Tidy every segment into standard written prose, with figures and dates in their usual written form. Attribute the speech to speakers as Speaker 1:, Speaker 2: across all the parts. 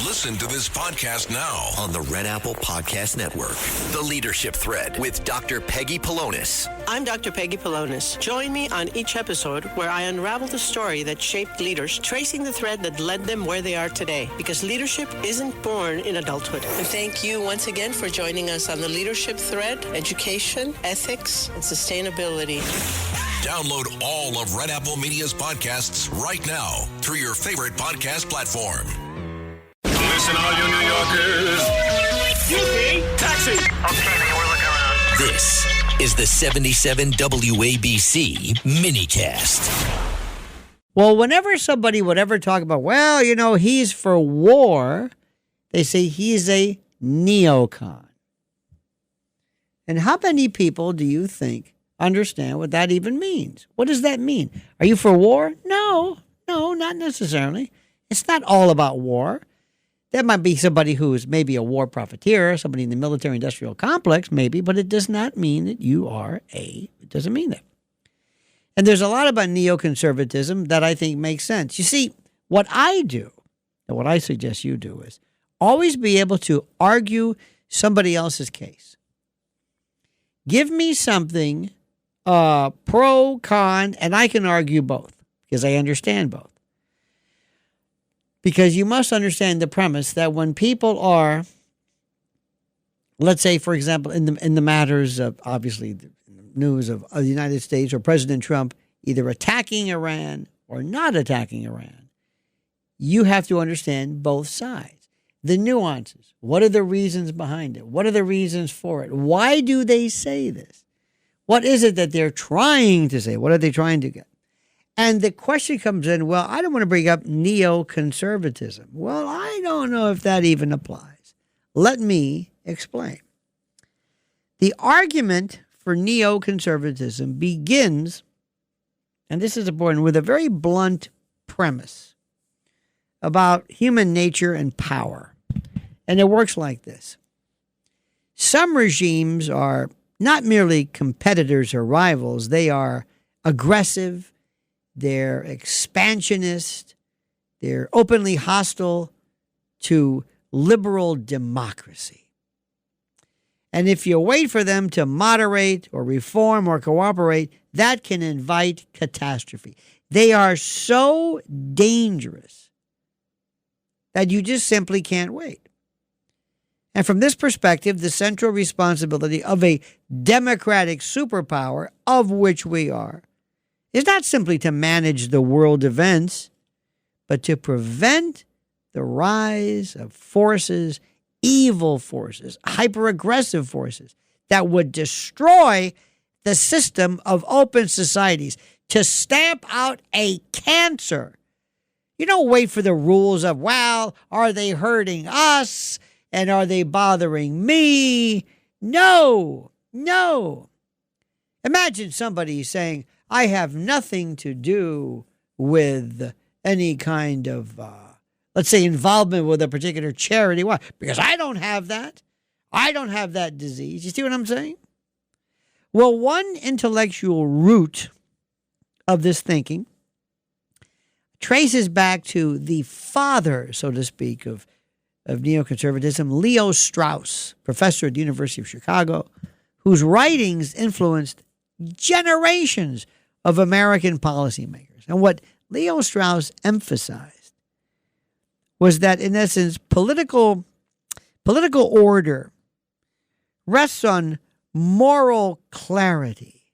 Speaker 1: Listen to this podcast now
Speaker 2: on the Red Apple Podcast Network. The Leadership Thread with Dr. Peggy Polonis.
Speaker 3: I'm Dr. Peggy Polonis. Join me on each episode where I unravel the story that shaped leaders, tracing the thread that led them where they are today. Because leadership isn't born in adulthood. And thank you once again for joining us on the Leadership Thread, education, ethics, and sustainability.
Speaker 1: Download all of Red Apple Media's podcasts right now through your favorite podcast platform.
Speaker 4: Listen, all you New Yorkers. Excuse me, taxi.
Speaker 5: Okay, we're looking around.
Speaker 2: This is the 77 WABC minicast.
Speaker 6: Well, whenever somebody would ever talk about, well, you know, he's for war, they say he's a neocon. And how many people do you think understand what that even means? What does that mean? Are you for war? No, not necessarily. It's not all about war. There might be somebody who is maybe a war profiteer, somebody in the military-industrial complex, maybe, but it does not mean that you are it doesn't mean that. And there's a lot about neoconservatism that I think makes sense. You see, what I do, and what I suggest you do, is always be able to argue somebody else's case. Give me something pro, con, and I can argue both because I understand both. Because you must understand the premise that when people are, let's say, for example, in the matters of, obviously, the news of the United States or President Trump either attacking Iran or not attacking Iran, you have to understand both sides. The nuances. What are the reasons behind it? What are the reasons for it? Why do they say this? What is it that they're trying to say? What are they trying to get? And the question comes in, well, I don't want to bring up neoconservatism. Well, I don't know if that even applies. Let me explain. The argument for neoconservatism begins, and this is important, with a very blunt premise about human nature and power. And it works like this. Some regimes are not merely competitors or rivals. They are aggressive. They're expansionist. They're openly hostile to liberal democracy. And if you wait for them to moderate or reform or cooperate, that can invite catastrophe. They are so dangerous that you just simply can't wait. And from this perspective, the central responsibility of a democratic superpower, of which we are, is not simply to manage the world events, but to prevent the rise of forces, evil forces, hyper-aggressive forces that would destroy the system of open societies, to stamp out a cancer. You don't wait for the rules of, well, are they hurting us and are they bothering me? No. Imagine somebody saying, I have nothing to do with any kind of, let's say, involvement with a particular charity. Why? Because I don't have that. I don't have that disease. You see what I'm saying? Well, one intellectual root of this thinking traces back to the father, so to speak, of neoconservatism, Leo Strauss, professor at the University of Chicago, whose writings influenced generations of American policymakers. And what Leo Strauss emphasized was that, in essence, political order rests on moral clarity,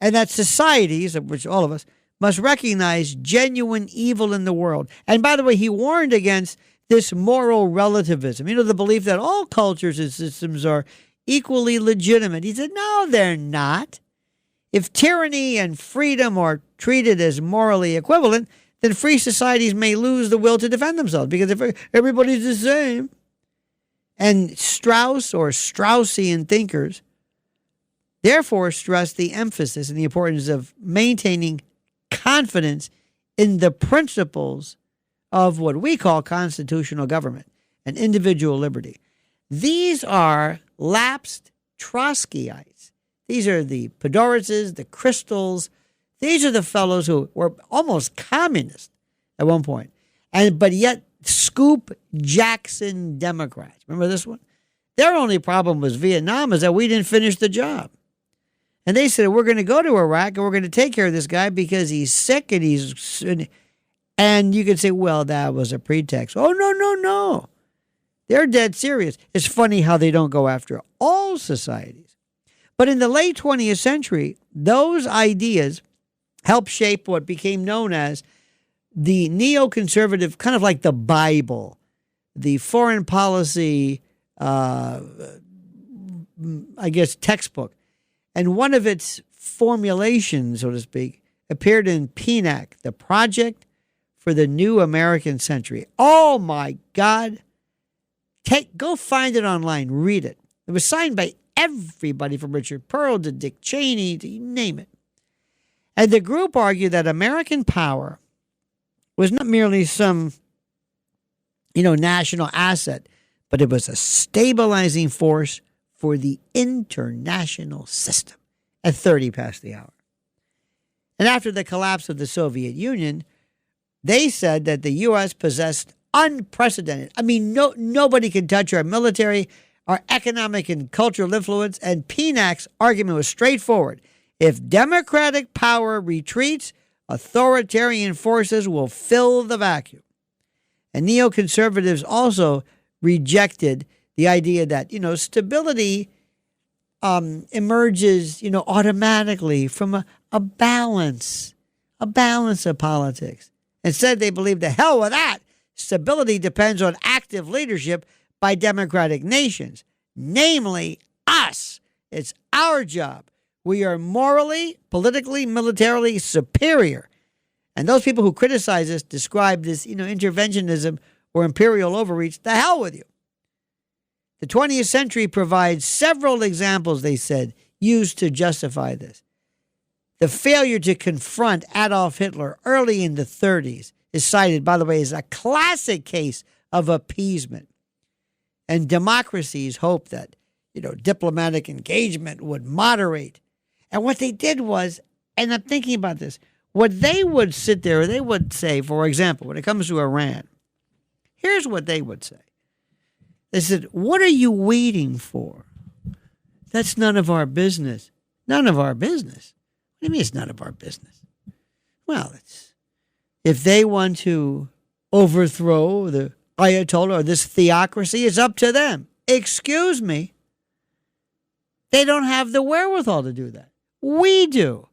Speaker 6: and that societies, of which all of us, must recognize genuine evil in the world. And by the way, he warned against this moral relativism, the belief that all cultures and systems are equally legitimate. He said, no, they're not. If tyranny and freedom are treated as morally equivalent, then free societies may lose the will to defend themselves, because if everybody's the same. And Strauss or Straussian thinkers therefore stress the emphasis and the importance of maintaining confidence in the principles of what we call constitutional government and individual liberty. These are lapsed Trotskyites. These are the Podoritzes, the Crystals. These are the fellows who were almost communist at one point, but yet Scoop Jackson Democrats. Remember this one? Their only problem was Vietnam is that we didn't finish the job. And they said, we're going to go to Iraq and we're going to take care of this guy because he's sick and you could say, well, that was a pretext. Oh, no. They're dead serious. It's funny how they don't go after all societies. But in the late 20th century, those ideas helped shape what became known as the neoconservative, kind of like the Bible, the foreign policy, textbook. And one of its formulations, so to speak, appeared in PNAC, the Project for the New American Century. Oh, my God. Go find it online. Read it. It was signed by everybody from Richard Pearl to Dick Cheney to you name it. And the group argued that American power was not merely some, national asset, but it was a stabilizing force for the international system at 30 past the hour. And after the collapse of the Soviet Union, they said that the U.S. possessed unprecedented. Nobody can touch our military, our economic and cultural influence, and PNAC's argument was straightforward. If democratic power retreats, authoritarian forces will fill the vacuum. And neoconservatives also rejected the idea that, stability emerges, automatically from a balance of politics. Instead, they believe the hell with that. Stability depends on active leadership by democratic nations, namely us. It's our job. We are morally, politically, militarily superior. And those people who criticize us describe this, interventionism or imperial overreach. The hell with you. The 20th century provides several examples, they said, used to justify this. The failure to confront Adolf Hitler early in the 30s is cited, by the way, as a classic case of appeasement. And democracies hope that, diplomatic engagement would moderate. And what they did was, and I'm thinking about this, what they would sit there, they would say, for example, when it comes to Iran, here's what they would say. They said, what are you waiting for? That's none of our business. None of our business? What do you mean it's none of our business? Well, if they want to overthrow the Ayatollah or this theocracy, it's up to them. Excuse me. They don't have the wherewithal to do that. We do.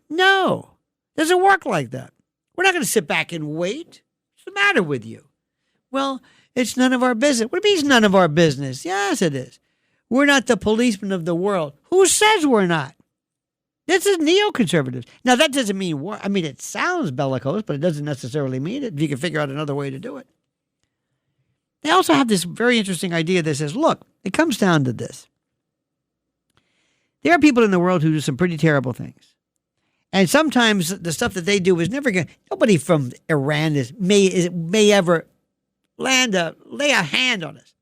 Speaker 6: No. Doesn't work like that. We're not going to sit back and wait. What's the matter with you? Well, it's none of our business. What do you mean it's none of our business? Yes, it is. We're not the policemen of the world. Who says we're not? This is neoconservatives. Now, that doesn't mean war. It sounds bellicose, but it doesn't necessarily mean it if you can figure out another way to do it. They also have this very interesting idea that says, look, it comes down to this. There are people in the world who do some pretty terrible things. And sometimes the stuff that they do is never going to, nobody from Iran may ever lay a hand on us.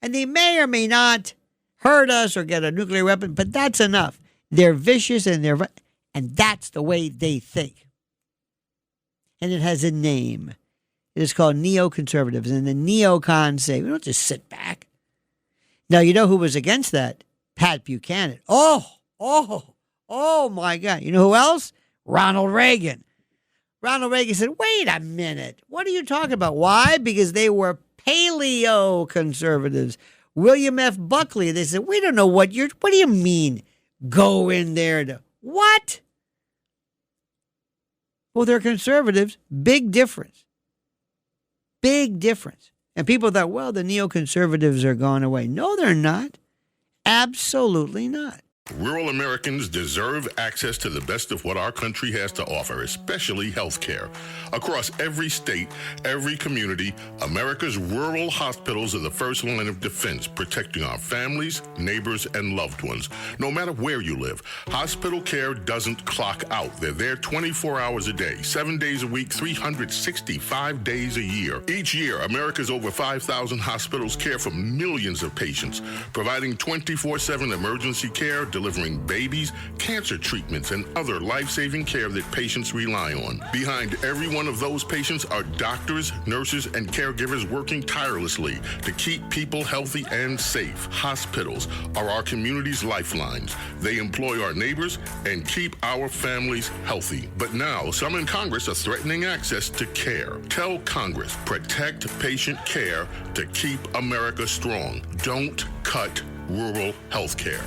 Speaker 6: And they may or may not hurt us or get a nuclear weapon, but that's enough. They're vicious and that's the way they think. And it has a name. It is called neoconservatives. And the neocons say, we don't just sit back. Now, you know who was against that? Pat Buchanan. Oh my God. You know who else? Ronald Reagan. Ronald Reagan said, wait a minute. What are you talking about? Why? Because they were paleo-conservatives. William F. Buckley, they said, we don't know what do you mean? Go in there to what? Well, they're conservatives. Big difference. Big difference. And people thought, well, the neoconservatives are gone away. No, they're not. Absolutely not.
Speaker 4: Rural Americans deserve access to the best of what our country has to offer, especially health care. Across every state, every community, America's rural hospitals are the first line of defense, protecting our families, neighbors, and loved ones. No matter where you live, hospital care doesn't clock out. They're there 24 hours a day, 7 days a week, 365 days a year. Each year, America's over 5,000 hospitals care for millions of patients, providing 24/7 emergency care, delivering babies, cancer treatments, and other life-saving care that patients rely on. Behind every one of those patients are doctors, nurses, and caregivers working tirelessly to keep people healthy and safe. Hospitals are our community's lifelines. They employ our neighbors and keep our families healthy. But now, some in Congress are threatening access to care. Tell Congress, protect patient care to keep America strong. Don't cut rural health care.